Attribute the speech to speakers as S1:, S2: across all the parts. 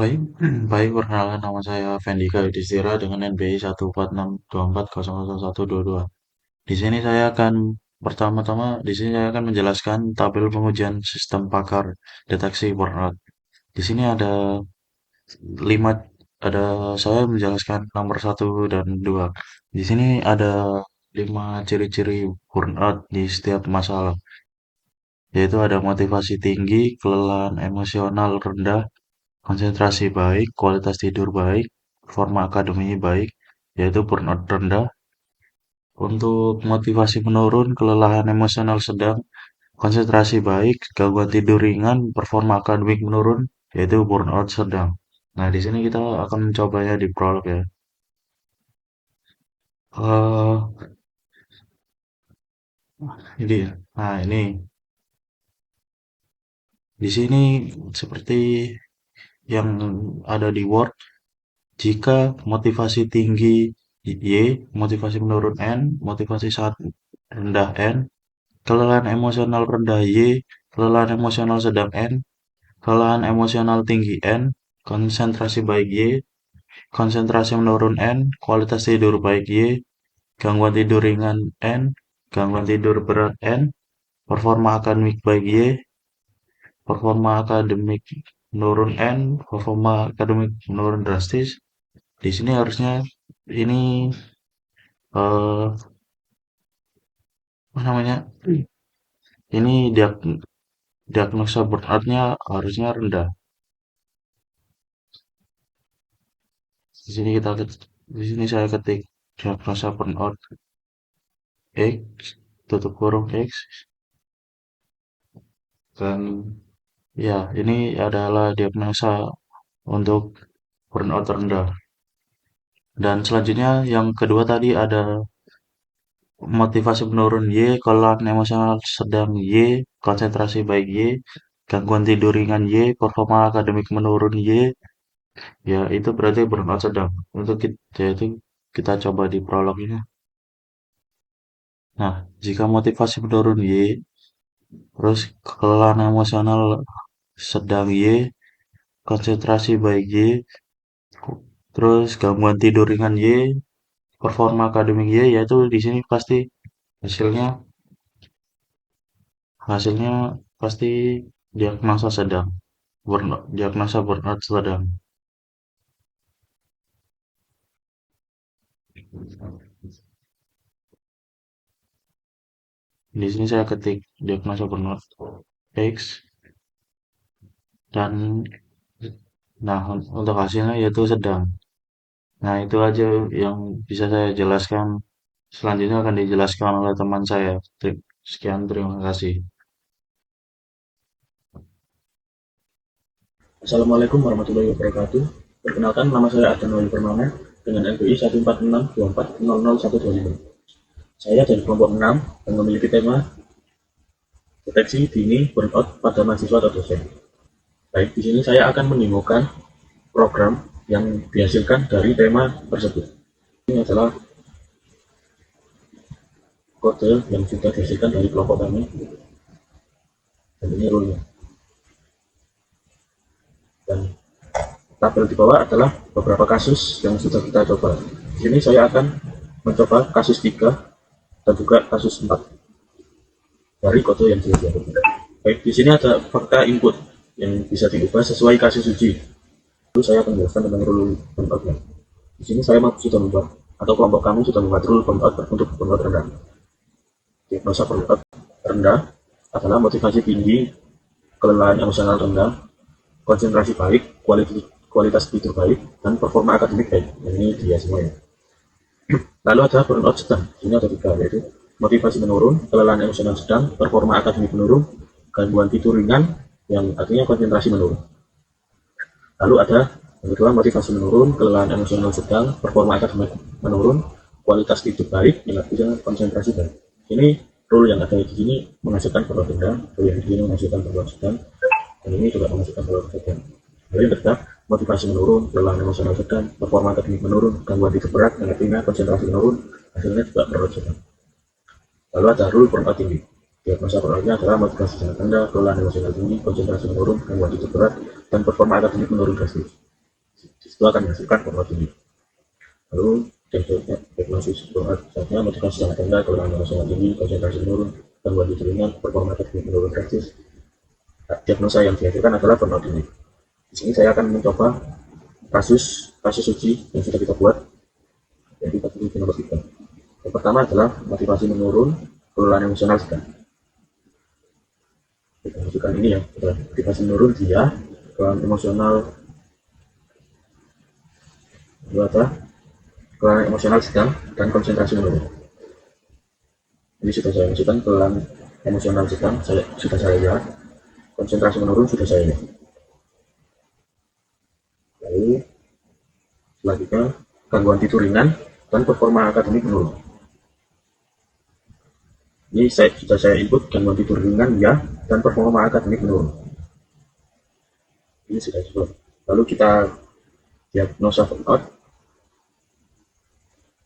S1: Baik, baik perkenalkan nama saya Fendika Yudhistira dengan NBI 14624001122. Di sini saya akan pertama-tama di sini saya akan menjelaskan tabel pengujian sistem pakar deteksi burnout. Di sini ada lima ada saya menjelaskan nomor satu dan dua. Di sini ada 5 ciri-ciri burnout di setiap masalah, yaitu ada motivasi tinggi, kelelahan emosional rendah, konsentrasi baik, kualitas tidur baik, performa akademi baik, yaitu burnout rendah. Untuk motivasi menurun, kelelahan emosional sedang, konsentrasi baik, gangguan tidur ringan, performa akademik menurun, yaitu burnout sedang. Nah, di sini kita akan mencobanya di prolog ya. eh ini ya. Nah, ini di sini seperti yang ada di Word, jika motivasi tinggi Y, motivasi menurun N, motivasi saat rendah N, kelelahan emosional rendah Y, kelelahan emosional sedang N, kelelahan emosional tinggi N, konsentrasi baik Y, konsentrasi menurun N, kualitas tidur baik Y, gangguan tidur ringan N, gangguan tidur berat N, performa akademik baik Y, performa akademik menurun N, performa akademik menurun drastis. Di sini harusnya ini apa namanya? Ini diagnosa burnout-nya harusnya rendah. Di sini di sini saya ketik diagnosa burnout X tutup kurung X dan ya ini adalah diagnosa untuk burnout rendah. Dan selanjutnya yang kedua tadi ada motivasi menurun Y, kelelahan emosional sedang Y, konsentrasi baik Y, gangguan tidur ringan Y, performa akademik menurun Y, ya itu berarti burnout sedang. Untuk kita itu kita coba di prolog ini. Nah, jika motivasi menurun Y, terus kelelahan emosional sedang Y, konsentrasi baik Y, terus gangguan tidur ringan Y, performa akademik Y, yaitu di sini pasti hasilnya hasilnya pasti diagnosa sedang, diagnosa burnout sedang. Di sini saya ketik diagnosa burnout X dan nah untuk hasilnya yaitu sedang. Nah, itu aja yang bisa saya jelaskan. Selanjutnya akan dijelaskan oleh teman saya. Sekian, terima kasih.
S2: Assalamualaikum warahmatullahi wabarakatuh. Perkenalkan, nama saya Adnan Wali Permana dengan NPI 14624001125. Saya dari kelompok 6 dan memiliki tema deteksi dini burnout pada mahasiswa atau dosen. Baik, di sini saya akan mendemokan program yang dihasilkan dari tema tersebut. Ini adalah kode yang sudah dihasilkan dari kelompok kami dan ini rule-nya. Dan tabel di bawah adalah beberapa kasus yang sudah kita coba. Di sini saya akan mencoba kasus 3 dan juga kasus 4 dari kode yang sudah dihasilkan. Baik, di sini ada fakta input yang bisa diubah sesuai kasus uji. Lalu saya akan menjelaskan tentang rule burnout-nya. Di sini saya sudah membuat atau kelompok kami sudah membuat rule burnout untuk burnout rendah. Diagnosa burnout rendah adalah motivasi tinggi, kelelahan emosional rendah, konsentrasi baik, kualitas tidur baik, dan performa akademik baik. Ini dia semuanya. Lalu ada burnout sedang. Ini ada 3, yaitu motivasi menurun, kelelahan emosional sedang, performa akademik menurun, gangguan tidur ringan, yang artinya konsentrasi menurun. Lalu ada yang kedua, motivasi menurun, kelelahan emosional sedang, performa akademik menurun, kualitas tidur baik, yang artinya konsentrasi baik. Ini rule yang ada di sini menghasilkan burnout rendah, rule yang di sini menghasilkan burnout sedang, dan ini juga menghasilkan burnout sedang. Lalu yang ketiga, motivasi menurun, kelelahan emosional sedang, performa akademik menurun, gangguan tidur berat, yang artinya konsentrasi menurun, hasilnya juga burnout sedang. Lalu ada rule burnout tinggi. Diagnosa burnoutnya adalah motivasi sangat rendah, kelelahan emosional tinggi, konsentrasi menurun, gangguan tidur berat, dan performa akademik menurun drastis. Itu akan menghasilkan burnout ini. Lalu diagnosis burnout misalnya motivasi sangat rendah, kelelahan emosional tinggi, konsentrasi menurun, gangguan tidur ringan, performa teknik menurun drastis. Diagnosa yang dihasilkan adalah burnout ini. Di sini saya akan mencoba kasus kasus uji yang sudah kita buat, yaitu kasus uji nomor 3. Yang pertama adalah motivasi menurun, kelelahan emosional sedang. Kita masukkan ini ya, motivasi menurun dia, kelelahan emosional dua adalah kelelahan emosional sedang dan konsentrasi menurun. Ini sudah saya masukkan kelelahan emosional sedang, sudah saya lihat, konsentrasi menurun sudah saya lihat. Lalu selanjutnya gangguan tidur ringan dan performa akademik menurun. Ini sudah saya input gangguan tidur ringan ya dan performa akademik menurun. Ini sudah cukup. Lalu kita diagnosa burnout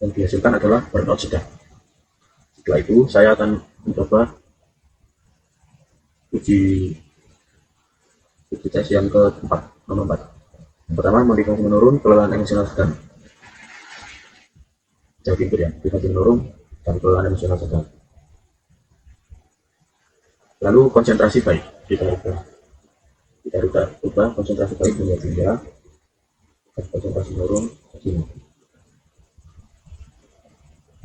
S2: yang dihasilkan adalah burnout sedang. Setelah itu saya akan mencoba uji uji tes yang keempat, nomor 4. Yang pertama motivasi menurun, kelelahan emosional sedang. Jauh pintu ya, motivasi menurun dan kelelahan emosional sedang. Lalu konsentrasi baik, kita ubah konsentrasi baik menjadi ya, konsentrasi menurun begini.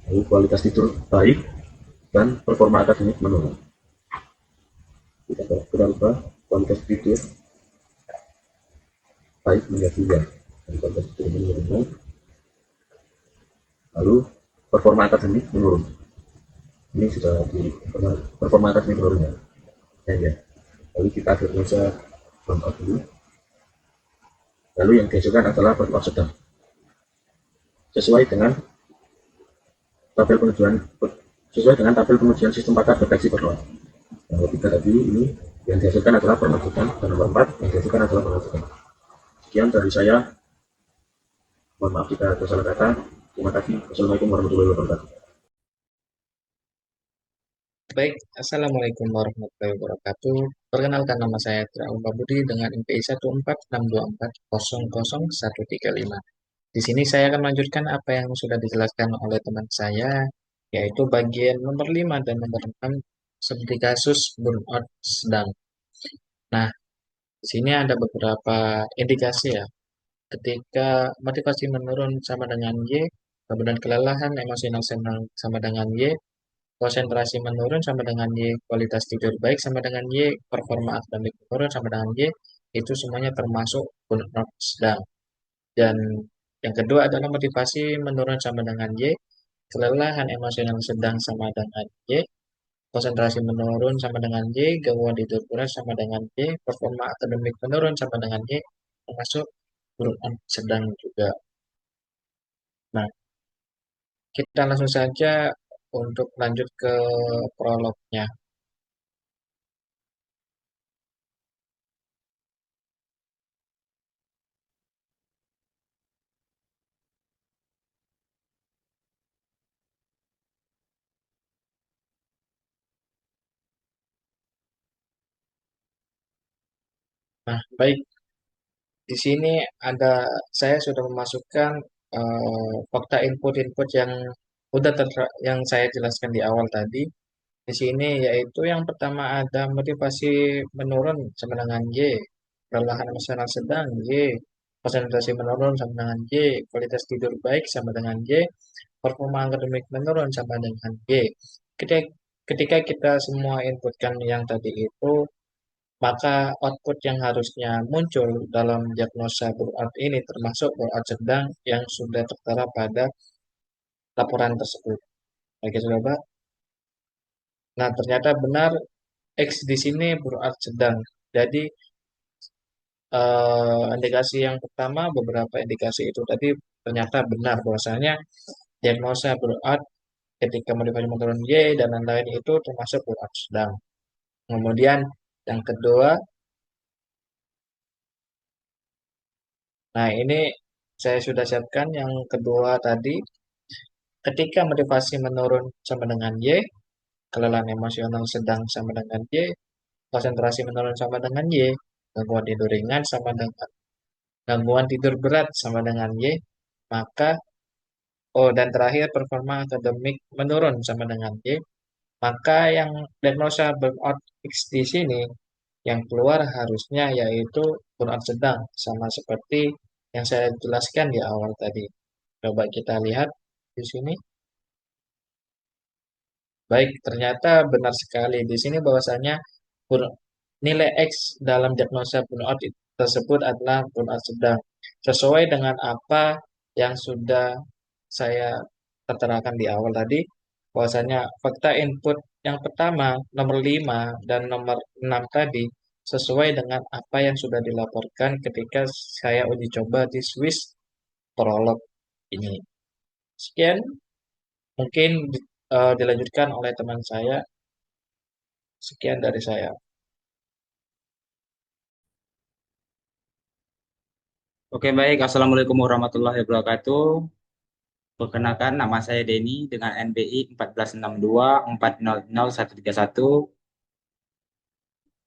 S2: Lalu kualitas tidur baik dan performa akademik menurun. Kita ubah kualitas tidur baik menjadi ya, dan kualitas tidur menurun. Lalu performa akademik menurun. Ini sudah di performa akademik menurun ya. Ya. Lalu kita diagnosa burnout dulu. Lalu yang dihasilkan adalah burnout sedang. Sesuai dengan tabel pengujian sistem pakar deteksi burnout. Yang ketiga tadi ini yang dihasilkan adalah burnout sedang, dan nomor 4 yang dihasilkan adalah burnout sedang. Sekian dari saya. Mohon maaf jika ada salah kata. Terima kasih. Wassalamualaikum warahmatullahi wabarakatuh.
S3: Baik, Assalamualaikum warahmatullahi wabarakatuh. Perkenalkan, nama saya Tirau Budi dengan NPI 14624000135. Di sini saya akan melanjutkan apa yang sudah dijelaskan oleh teman saya, yaitu bagian nomor 5 dan nomor 6 seperti kasus burnout sedang. Nah, di sini ada beberapa indikasi ya. Ketika motivasi menurun sama dengan Y, kemudian kelelahan emosional senang sama dengan Y, konsentrasi menurun sama dengan Y, kualitas tidur baik sama dengan Y, performa akademik menurun sama dengan Y, itu semuanya termasuk burnout sedang. Dan yang kedua adalah motivasi menurun sama dengan Y, kelelahan emosional sedang sama dengan Y, konsentrasi menurun sama dengan Y, gangguan tidur kurang sama dengan Y, performa akademik menurun sama dengan Y, termasuk burnout sedang juga. Nah, kita langsung saja untuk lanjut ke prolognya. Nah, baik, di sini ada saya sudah memasukkan fakta input-input yang yang saya jelaskan di awal tadi. Di sini yaitu yang pertama ada motivasi menurun sama dengan Y, kelelahan emosional sedang Y, konsentrasi menurun sama dengan Y, kualitas tidur baik sama dengan Y, performa akademik menurun sama dengan Y. Ketika, ketika kita semua inputkan yang tadi itu, maka output yang harusnya muncul dalam diagnosa burnout ini termasuk burnout sedang yang sudah tertera pada laporan tersebut. Oke, coba. Nah, ternyata benar X di sini burnout sedang. Jadi, indikasi yang pertama, beberapa indikasi itu tadi ternyata benar bahwasanya diagnosa burnout ketika motivasi menurun Y dan lain-lain itu termasuk burnout sedang. Kemudian yang kedua, nah ini saya sudah siapkan yang kedua tadi, ketika motivasi menurun sama dengan Y, kelelahan emosional sedang sama dengan Y, konsentrasi menurun sama dengan Y, gangguan tidur ringan sama dengan Gangguan tidur berat sama dengan Y, maka dan terakhir performa akademik menurun sama dengan Y, maka yang diagnosa burnout X di sini yang keluar harusnya yaitu burnout sedang, sama seperti yang saya jelaskan di awal tadi. Coba kita lihat di sini. Baik, ternyata benar sekali di sini bahwasanya nilai X dalam diagnosa burnout tersebut adalah burnout sedang. Sesuai dengan apa yang sudah saya terterakan di awal tadi, bahwasanya fakta input yang pertama, nomor 5 dan nomor 6 tadi, sesuai dengan apa yang sudah dilaporkan ketika saya uji coba di Swiss Prolog ini. Sekian, mungkin dilanjutkan oleh teman saya. Sekian dari saya.
S4: Oke, baik. Assalamualaikum warahmatullahi wabarakatuh. Perkenalkan, nama saya Denny dengan NBI 1462400131.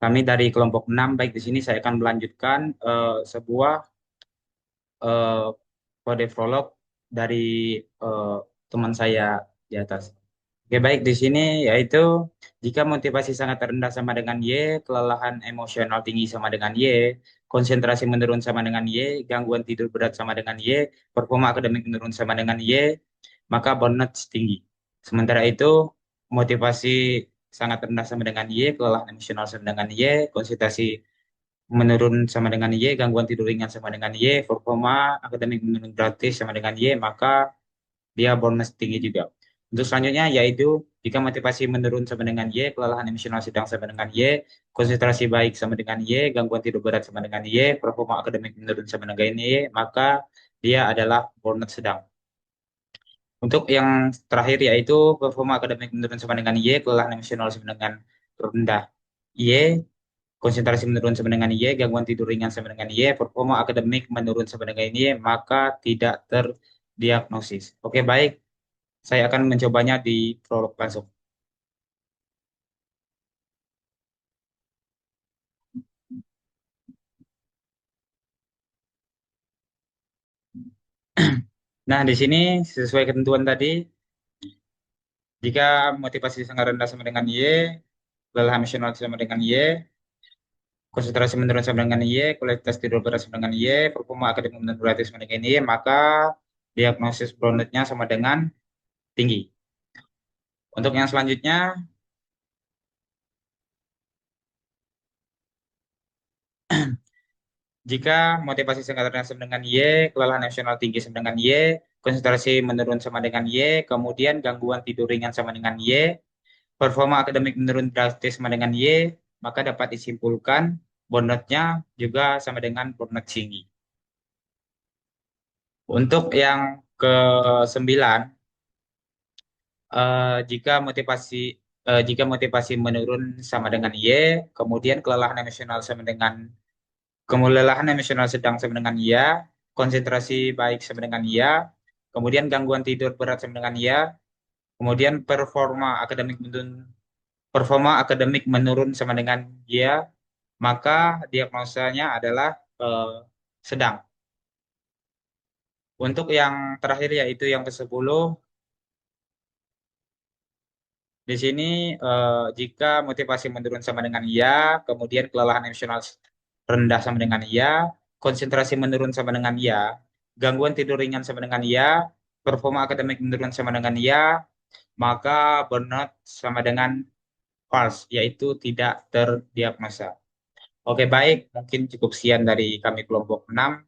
S4: Kami dari kelompok 6. Baik, di sini saya akan melanjutkan sebuah eh, kode prolog dari eh, teman saya di atas. Oke, baik, di sini yaitu jika motivasi sangat rendah sama dengan Y, kelelahan emosional tinggi sama dengan Y, konsentrasi menurun sama dengan Y, gangguan tidur berat sama dengan Y, performa akademik menurun sama dengan Y, maka burnout tinggi. Sementara itu, motivasi sangat rendah sama dengan Y, kelelahan emosional sama dengan Y, konsentrasi menurun sama dengan Y, gangguan tidur ringan sama dengan Y, performa akademik menurun gratis sama dengan Y, maka dia bonus tinggi juga. Untuk selanjutnya yaitu jika motivasi menurun sama dengan Y, kelelahan emosional sedang sama dengan Y, konsentrasi baik sama dengan Y, gangguan tidur berat sama dengan Y, performa akademik menurun sama dengan Y, maka dia adalah burnout sedang. Untuk yang terakhir yaitu performa akademik menurun sama dengan Y, kelelahan emosional sama dengan rendah Y, konsentrasi menurun sama dengan Y, gangguan tidur ringan sama dengan Y, performa akademik menurun sama dengan Y, maka tidak terdiagnosis. Oke, baik. Saya akan mencobanya di prolog langsung. Nah, di sini sesuai ketentuan tadi, jika motivasi sangat rendah sama dengan Y, lelah emosional sama dengan Y, konsentrasi menurun sama dengan Y, kualitas tidur berat sama dengan Y, performa akademik menurun berat sama dengan Y, maka diagnosis burnout-nya sama dengan tinggi. Untuk yang selanjutnya, jika motivasi sangat rendah sama dengan Y, kelelahan emosional tinggi sama dengan Y, konsentrasi menurun sama dengan Y, kemudian gangguan tidur ringan sama dengan Y, performa akademik menurun drastis sama dengan Y, maka dapat disimpulkan burnout-nya juga sama dengan burnout tinggi. Untuk yang ke-9, eh, jika motivasi jika motivasi menurun sama dengan Y, kemudian kelelahan emosional sama dengan kelelahan emosional sedang sama dengan Y, konsentrasi baik sama dengan Y, kemudian gangguan tidur berat sama dengan Y, kemudian performa akademik menurun sama dengan Y, maka diagnosanya adalah eh, sedang. Untuk yang terakhir yaitu yang ke-10, di sini jika motivasi menurun sama dengan iya, kemudian kelelahan emosional rendah sama dengan iya, konsentrasi menurun sama dengan iya, gangguan tidur ringan sama dengan iya, performa akademik menurun sama dengan iya, maka burnout sama dengan false, yaitu tidak terdiagnosa. Oke, baik. Mungkin cukup sekian dari kami kelompok 6.